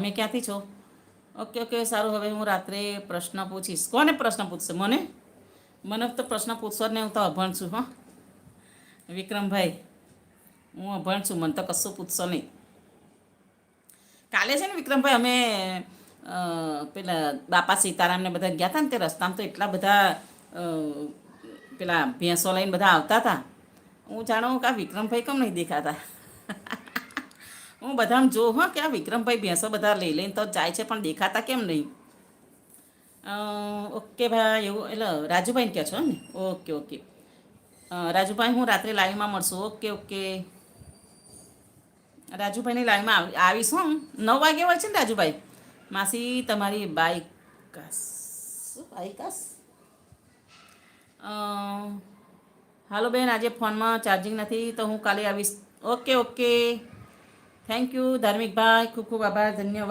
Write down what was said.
તમે ક્યાંથી છો? ઓકે ઓકે, સારું. હવે હું રાત્રે પ્રશ્ન પૂછીશ. કોને પ્રશ્ન પૂછશે? મને? મને તો પ્રશ્ન પૂછવા જ નહીં, હું તો અભણ છું. હા વિક્રમભાઈ, હું અભણ છું, મને તો કશું પૂછશો નહીં. કાલે છે ને વિક્રમભાઈ, અમે પેલા બાપા સીતારામને બધા ગયા હતા ને, તે રસ્તામાં તો એટલા બધા અ, પેલા ભેંસો લઈને બધા આવતા હતા. હું જાણું કે આ વિક્રમભાઈ કેમ નહીં દેખાતા. હું બધાને જોઉં હા કે આ વિક્રમભાઈ ભેંસો બધા લઈ લઈને તો જાય છે, પણ દેખાતા કેમ નહીં. ઓકે ભાઈ, એવું એટલે રાજુભાઈને કહો છો ને? Okay okay. રાજુભાઈ, હું રાત્રે લાઈવમાં મળશું. Okay okay. રાજુભાઈની લાઈવમાં આવીશ હું. 9 વાગે હોય છે ને રાજુભાઈ? માસી તમારી બાઈકાસ, શું બાઈકાસ? હાલો બેન, આજે ફોનમાં ચાર્જિંગ નથી તો હું કાલે આવીશ. Okay okay. Thank you Dharmikbhai, ખૂબ ખૂબ આભાર, ધન્યવાદ.